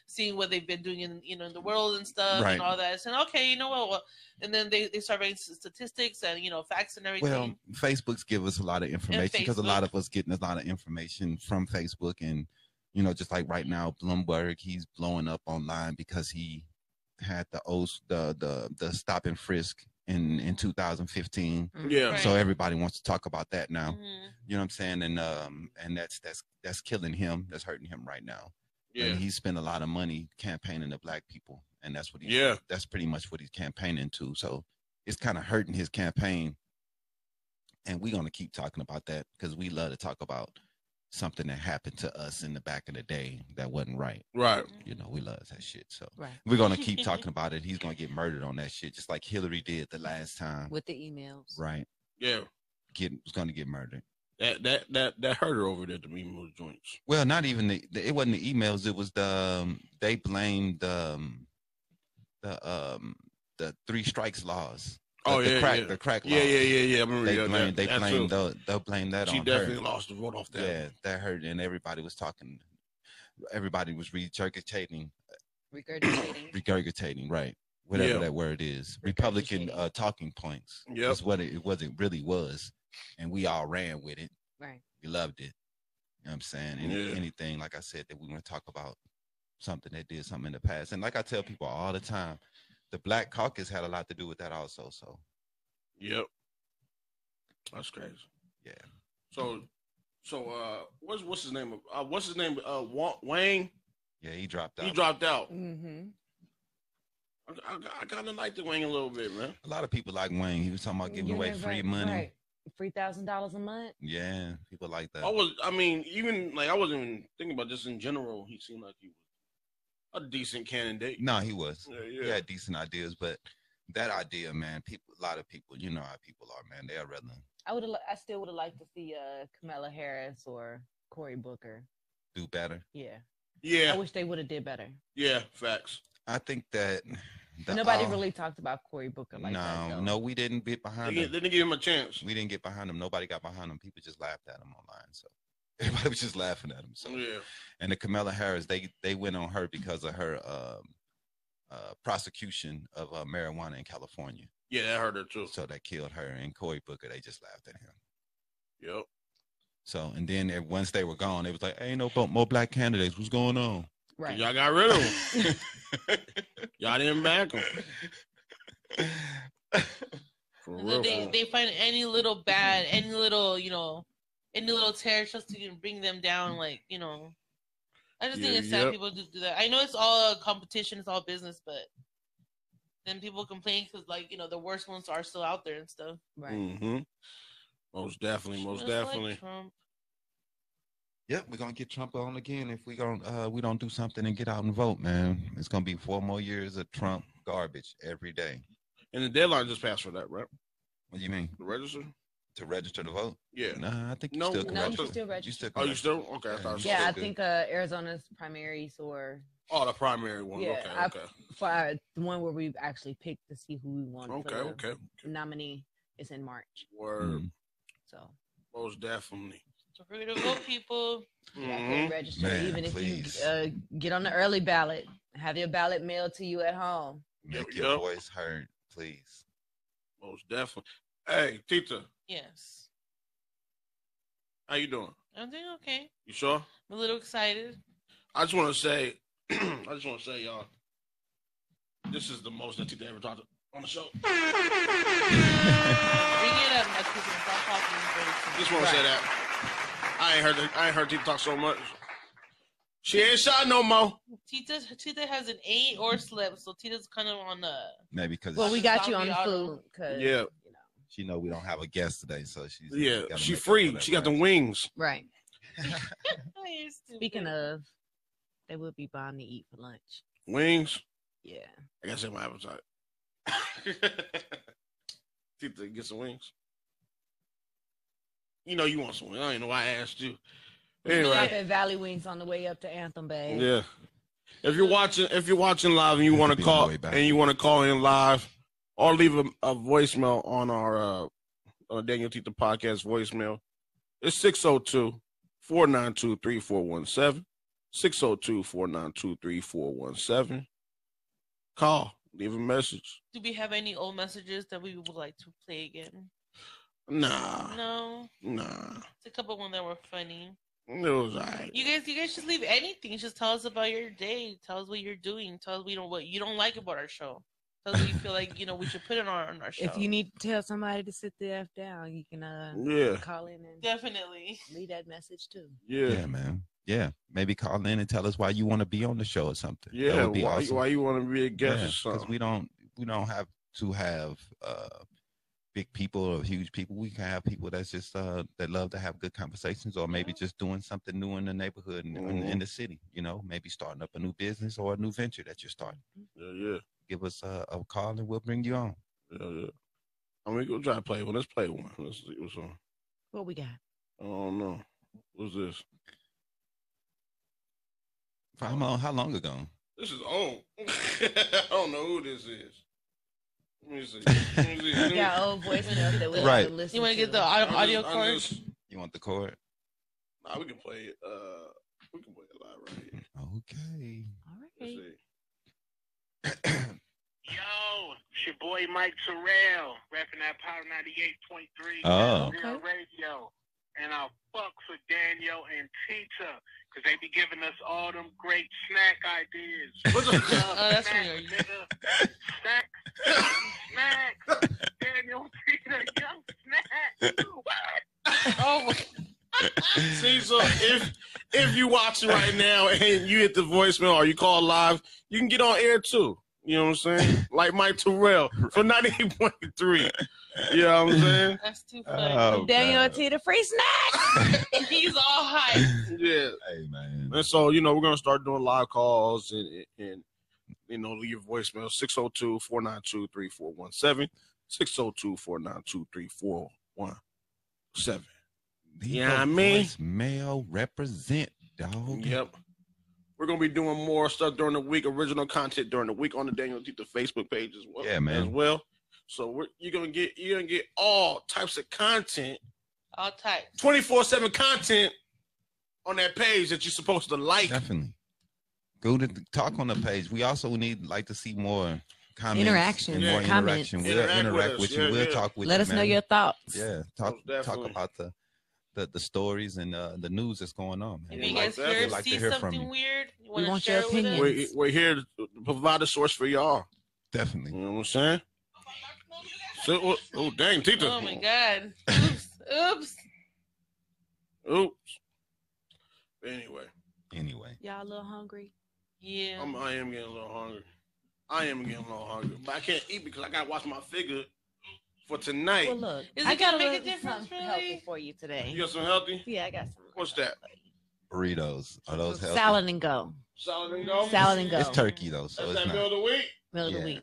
seeing what they've been doing in the world and stuff and all that. And okay, you know what? Well, and then they start writing statistics and facts and everything. Well, Facebook's give us a lot of information because a lot of us getting a lot of information from Facebook, and just like right now, Bloomberg, he's blowing up online because he had the stop and frisk in 2015. Yeah. Right. So everybody wants to talk about that now. Mm-hmm. You know what I'm saying? And that's killing him. That's hurting him right now. Yeah. And he spent a lot of money campaigning to black people, and that's what that's pretty much what he's campaigning to. So it's kind of hurting his campaign. And we're gonna keep talking about that because we love to talk about something that happened to us in the back of the day that wasn't right. Right. We love that shit. So we're going to keep talking about it. He's going to get murdered on that shit, just like Hillary did the last time. With the emails. Right. Yeah. Was going to get murdered. That hurt her over there at the email joints. Well, not even it wasn't the emails. It was they blamed the 3 strikes laws. The crack laws. Yeah. I remember They'll blame that on her. She definitely lost the vote off that. Yeah, that hurt, and everybody was talking. Everybody was regurgitating, right? Whatever that word is, Republican talking points. Yeah, that's what it really was, and we all ran with it. Right, we loved it. You know what I'm saying? Anything, like I said, that we want to talk about something that did something in the past, and like I tell people all the time. The Black Caucus had a lot to do with that also. So, yep, that's crazy. Yeah. So, what's his name? What's his name? Wang. Yeah, he dropped out. Mm-hmm. I kind of like the Wang a little bit, man. A lot of people like Wang. He was talking about giving away free money. Right. $3,000 a month. Yeah, people like that. I wasn't even thinking about this in general. He seemed like he was a decent candidate. No, he was. Yeah. He had decent ideas, but that idea, man, a lot of people, you know how people are, man. They are rather. I still would have liked to see Kamala Harris or Cory Booker do better. Yeah. I wish they would have did better. Yeah, facts. I think that nobody really talked about Cory Booker like that. No, we didn't get behind him. They didn't give him a chance. We didn't get behind him. Nobody got behind him. People just laughed at him online. So everybody was just laughing at him. So yeah. And the Kamala Harris, they went on her because of her prosecution of marijuana in California. Yeah, I heard that too. So that killed her, and Cory Booker, they just laughed at him. Yep. So, and then once they were gone, it was like, hey, no more black candidates. What's going on? Right. Y'all got rid of them. Y'all didn't back them. They find any little bad, any little terrorist just to bring them down, like, I just think it's sad people do that. I know it's all a competition, it's all business, but then people complain because, like, the worst ones are still out there and stuff. Right. Mm-hmm. Most definitely. Like Trump. Yep, we're gonna get Trump on again if we don't do something and get out and vote, man. It's gonna be 4 more years of Trump garbage every day. And the deadline just passed for that, right? What do you mean? To register? To register to vote? Yeah. Nah, I think you still register. You still? Okay, I think Arizona's primaries or. Oh, the primary one. Yeah, okay. For the one where we actually picked to see who we want. Okay. Nominee is in March. Word. Mm-hmm. So. Most definitely. So for you to vote, people. Register, man, even if please. you get on the early ballot, have your ballot mailed to you at home. Make your voice heard, please. Most definitely. Hey, Tita. Yes. How you doing? I'm doing okay. You sure? I'm a little excited. I just want to say, y'all, this is the most that Tita ever talked on the show. Bring it up, my Tita. Stop talking. Just want to say that. I ain't heard Tita talk so much. She ain't shy no more. Tita hasn't ate or slept, so Tita's kind of on the. Maybe because. Well, we got you on the food. Yeah. She know we don't have a guest today, so she's. Yeah, she's free. She got the wings. Right. Speaking of, they will be buying to eat for lunch. Wings? Yeah. I gotta say my appetite. Tita, get some wings. You know you want some wings. I don't even know why I asked you. Anyway. Stopping Valley Wings on the way up to Anthem Bay. Yeah. If you're watching live and you want to call in live, or leave a voicemail on our DanYo&Tita podcast voicemail, it's 602-492-3417. 602-492-3417. Call. Leave a message. Do we have any old messages that we would like to play again? Nah. No? Nah. It's a couple one that were funny. It was all right. You guys just leave anything. Just tell us about your day. Tell us what you're doing. Tell us what you don't like about our show. Tell us what you feel like, we should put it on our show. If you need to tell somebody to sit the F down, you can call in and definitely leave that message too. Yeah, man. Yeah, maybe call in and tell us why you want to be on the show or something. Yeah, that would be awesome. Why you want to be a guest or something? Because we don't have to have big people or huge people. We can have people that's just that love to have good conversations, or maybe just doing something new in the neighborhood and in the city. Maybe starting up a new business or a new venture that you're starting. Yeah. Give us a call and we'll bring you on. Yeah. I mean, go try to play one. Let's play one. Let's see what's on. What we got? I don't know. What's this? How long ago? This is old. I don't know who this is. Let me see. Yeah, old voicemail that we right. have to listen You want to get the audio cord? You want the cord? Nah, we can play it. We can play it live right here. Okay. All right. Let's see. Yo, it's your boy Mike Terrell, repping that Power 98.3 Radio. And I fuck for DanYo&Tita, because they be giving us all them great snack ideas. That's weird. Snacks. DanYo&Tita, young snack. Oh, see, so if you watching right now and you hit the voicemail or you call live, you can get on air too. You know what I'm saying? Like Mike Terrell for 98.3. You know what I'm saying? That's too funny. DanYo&Tita free snack. He's all hype. Yeah. Hey, man. And so, we're going to start doing live calls and leave your voicemail, 602-492-3417, 602-492-3417. Yeah, I mean, male represent, dog. Yep. We're gonna be doing more stuff during the week, original content during the week on the DanYo&Tita Facebook page as well. Yeah, man. As well. So you're gonna get all types of content, all types, 24/7 content on that page that you're supposed to like. Definitely. Go to talk on the page. We also need to see more comments interaction and more interaction. We'll interact with you. We'll talk with you. Let us know your thoughts. Yeah, talk about the stories and the news that's going on. Man. If you guys see something weird, we want your opinion. We're here to provide a source for y'all. Definitely. You know what I'm saying? So, oh dang, Tita. Oh my God. Oops. Anyway. Y'all a little hungry? Yeah. I am getting a little hungry. But I can't eat because I got to watch my figure for tonight. Well, look. I got to make a difference, really? Healthy for you today. You got some healthy? Yeah, I got some. What's that? Burritos. Are those healthy? Salad and go. It's turkey, though. So that's it's that meal of the week? Middle of the week.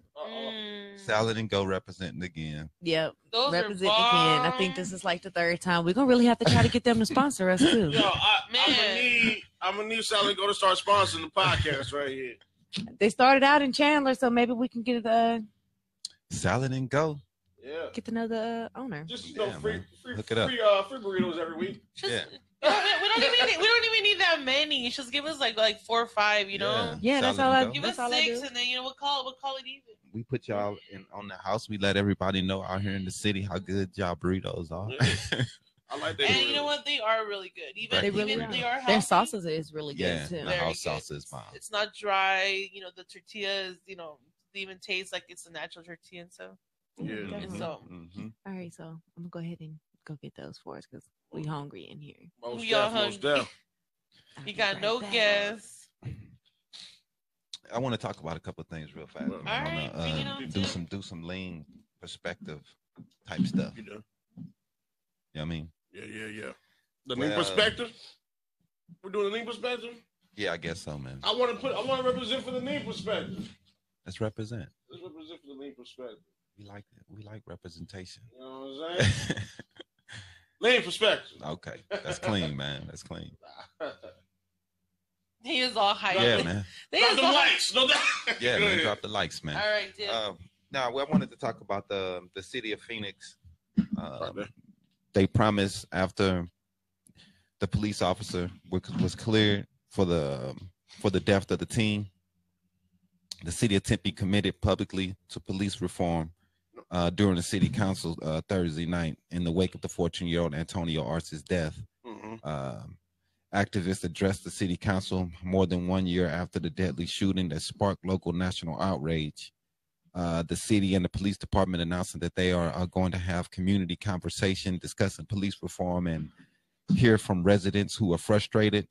Salad and go representing again. Yep. Representing again. I think this is the third time. We're gonna really have to try to get them to sponsor us too. Yo, I'm gonna need Salad and go to start sponsoring the podcast right here. They started out in Chandler, so maybe we can get Salad and go. Yeah. Get to know the owner. Just free Look it up. Free burritos every week. Yeah. We don't even need that many. Just give us like 4 or 5, you know. Yeah, that's all I do. Give us 6, and then we'll call it even. We put y'all on the house. We let everybody know out here in the city how good y'all burritos are. Yeah. I like that. And you know what? They are really good. They are healthy. Their sauces is really good too. The house sauce is fine. It's not dry. The tortillas, they even taste like it's a natural tortilla and stuff. Yeah. And so. All right, so I'm gonna go ahead and go get those for us because we hungry in here. We all hungry. You got no gas. I want to talk about a couple of things real fast. All right, do some lean perspective type stuff. You know what I mean? Yeah. The lean perspective. We're doing the lean perspective. Yeah, I guess so, man. I want to represent for the lean perspective. Let's represent. Let's represent for the lean perspective. We like it. We like representation. You know what I'm saying? Lean perspective. Okay, that's clean, man. That's clean. He is all hyped. Yeah, man. Drop the likes. No doubt. Yeah, man. Drop the likes, man. All right, dude. Now, I wanted to talk about the city of Phoenix. They promised after the police officer was cleared for the death of the teen, the city of Tempe committed publicly to police reform during the city council Thursday night in the wake of the 14-year-old Antonio Arce's death. Activists addressed the city council more than 1 year after the deadly shooting that sparked local national outrage. The city and the police department announcing that they are going to have community conversation discussing police reform and hear from residents who are frustrated.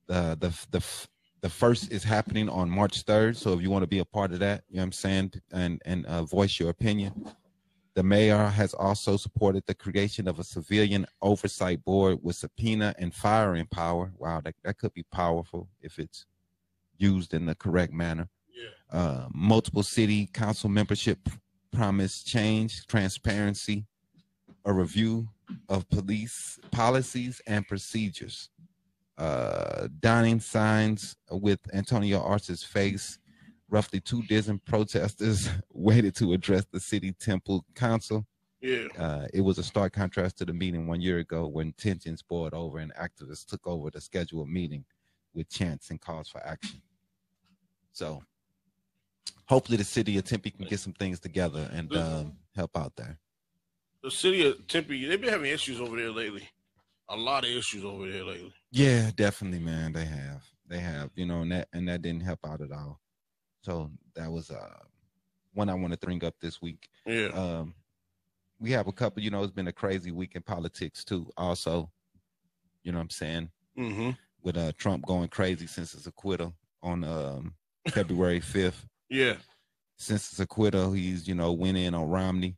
The first is happening on March 3rd. So if you want to be a part of that, you know what I'm saying, and voice your opinion. The mayor has also supported the creation of a civilian oversight board with subpoena and firing power. Wow, that could be powerful if it's used in the correct manner. Yeah. Multiple city council membership promise change, transparency, a review of police policies and procedures. Dining signs with Antonio Arce's face. Roughly 2 dozen protesters waited to address the city temple council. Yeah. It was a stark contrast to the meeting 1 year ago when tensions boiled over and activists took over the scheduled meeting with chants and calls for action. So hopefully the city of Tempe can get some things together and help out there. The city of Tempe, they've been having issues over there lately. A lot of issues over there lately. Yeah, definitely, man. They have, and that didn't help out at all. So that was one I wanted to bring up this week. Yeah. We have a couple, it's been a crazy week in politics too. Also, you know what I'm saying? Mm-hmm. With Trump going crazy since his acquittal on February 5th. Yeah. Since his acquittal, he's, went in on Romney.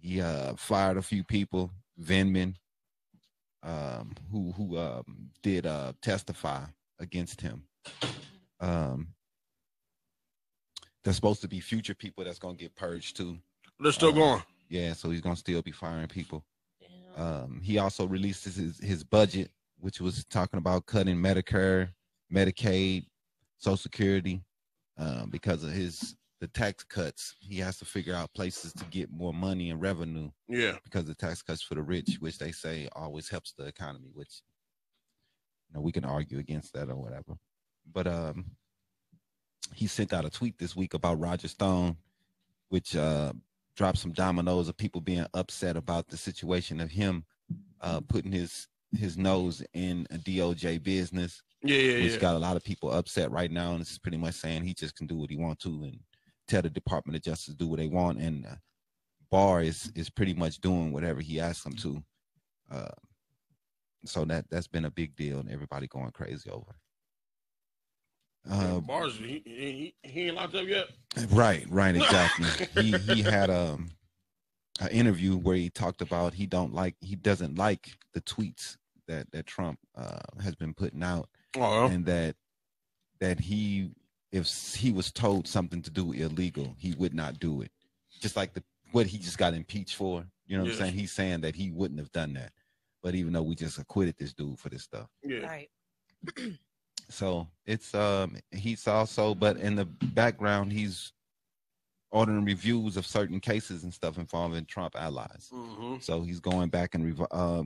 He fired a few people, Vindman, who did testify against him. There's supposed to be future people that's going to get purged too. They're still going. Yeah, so he's going to still be firing people. He also released his budget, which was talking about cutting Medicare, Medicaid, Social Security, because of the tax cuts. He has to figure out places to get more money and revenue. Yeah. Because the tax cuts for the rich, which they say always helps the economy, which we can argue against that or whatever. But he sent out a tweet this week about Roger Stone, which dropped some dominoes of people being upset about the situation of him putting his nose in a DOJ business. Which got a lot of people upset right now, and it's pretty much saying he just can do what he wants to and tell the Department of Justice do what they want, and Barr is pretty much doing whatever he asks them to. So that's been a big deal, and everybody going crazy over it. Barr's he ain't locked up yet. Right, exactly. he had an interview where he talked about he doesn't like the tweets that Trump has been putting out. And that he, if he was told something to do illegal, he would not do it. Just like what he just got impeached for. You know what I'm saying? He's saying that he wouldn't have done that. But even though we just acquitted this dude for this stuff. Yeah. Right. So it's he's also, but in the background, he's ordering reviews of certain cases and stuff involving Trump allies. Mm-hmm. So he's going back and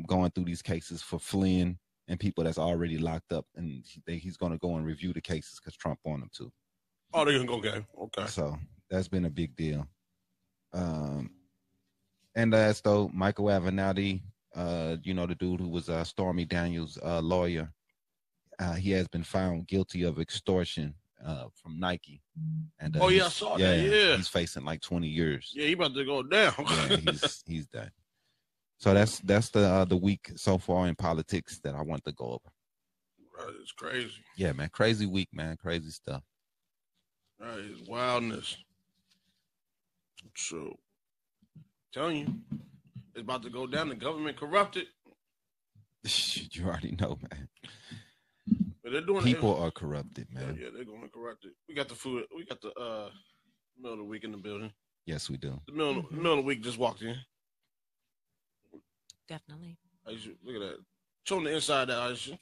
going through these cases for Flynn and people that's already locked up, and he's going to go and review the cases because Trump want him to. Oh, they're going to go. Okay. So that's been a big deal. And as though Michael Avenatti, the dude who was Stormy Daniels' lawyer, he has been found guilty of extortion from Nike. And I saw that. Yeah, he's facing like 20 years. Yeah, he about to go down. Yeah, he's done. So that's the week so far in politics that I want to go over. Right, it's crazy. Yeah, man, crazy week, man, crazy stuff. Right, it's wildness. So, telling you, it's about to go down. The government corrupted. You already know, man. But they're doing people are corrupted, man. Yeah, they're going to corrupt it. We got the food. We got the middle of the week in the building. Yes, we do. The middle of the week just walked in. Definitely. Aisha, look at that. Show them the inside of that, Aisha.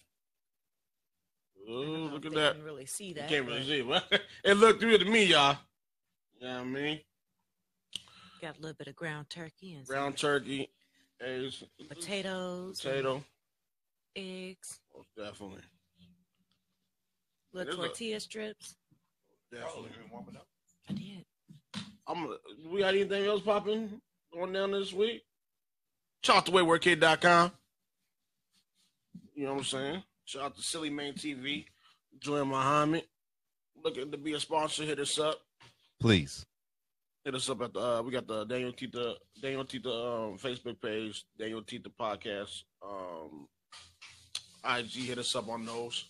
Oh, look at that. Can't really see that. You can't really see it. Well, it looked through to me, y'all. You know what I mean? Got a little bit of ground turkey and ground turkey, eggs, potato, eggs. Most definitely. Little tortilla strips. Definitely. I did. We got anything else popping going down this week? Shout out to WaywardKid.com. You know what I'm saying? Shout out to Silly Main TV. Join Muhammad. Looking to be a sponsor, hit us up. Please. Hit us up at the we got the DanYo&Tita Facebook page, DanYo&Tita podcast. IG, hit us up on those.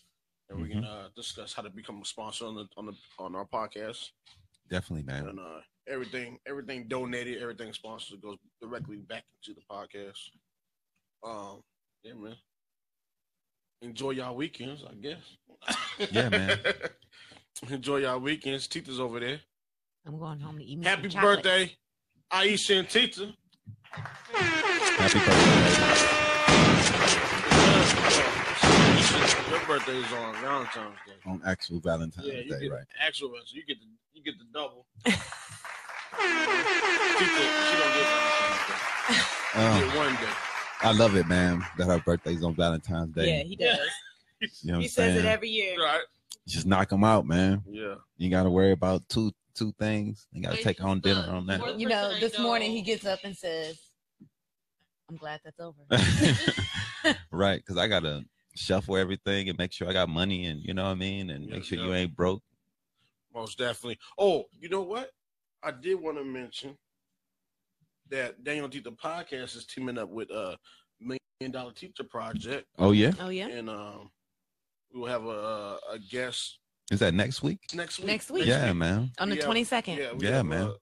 And we can discuss how to become a sponsor on our podcast. Definitely, man. And everything donated, everything sponsored goes directly back into the podcast. Yeah, man. Enjoy y'all weekends, I guess. Yeah, man. Enjoy y'all weekends. Tita's over there. I'm going home to eat me Happy birthday, Aisha and Tita. Happy birthday. Your birthday is on Valentine's Day. On actual Valentine's Day, right? Actual, so you get the double. Tita, she don't get Valentine's Day. You get one day. I love it, man, that her birthday's on Valentine's Day. Yeah, he does. You know he says it every year. Right. Just knock them out, man. Yeah. You got to worry about two things. You got to take home dinner on that. You know, this morning he gets up and says, I'm glad that's over. Right, because I got to shuffle everything and make sure I got money and, you know what I mean, and make sure you ain't broke. Most definitely. Oh, you know what? I did want to mention that DanYo&Tita podcast is teaming up with $1 Million Teacher Project. Oh, yeah? Oh, yeah? And we will have a guest. Is that next week? Next week. Yeah, man. On the 22nd. Yeah, man.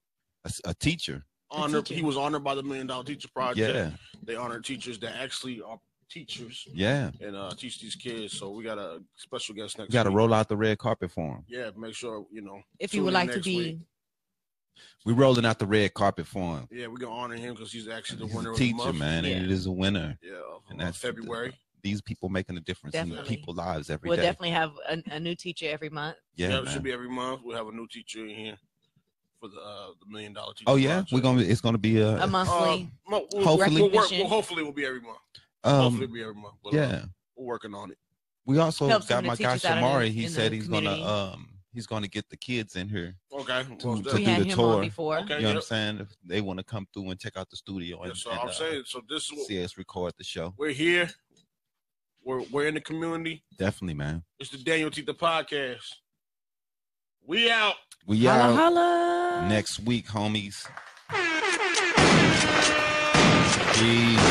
A teacher. Honored. He was honored by the $1 Million Teacher Project. Yeah. They honor teachers that actually are teachers. Yeah. And teach these kids. So we got a special guest next week. You got to roll out the red carpet for him. Yeah, make sure, you know. If you would like to be. Week. We're rolling out the red carpet for him. Yeah, we're going to honor him because he's actually the winner teacher, of the month. Man, yeah. And it is a winner. Yeah, and that's February. These people making a difference in people's lives every day. We'll definitely have a new teacher every month. Yeah, it should be every month. We'll have a new teacher in here for the $1 Million Teacher. Oh yeah, project. It's gonna be a monthly. Hopefully, hopefully we'll be every month. Hopefully it'll be every month. But, yeah, we're working on it. We also got my guy Shamari. He said he's community. gonna he's going to get the kids in here. Okay. To do the tour. Before. Okay, you know what I'm saying? If they want to come through and check out the studio. And, so I'm saying, so this is what, see us record the show. We're here. We're in the community. Definitely, man. It's the DanYo&Tita podcast. We out. We out. Holla. Next week, homies. Peace.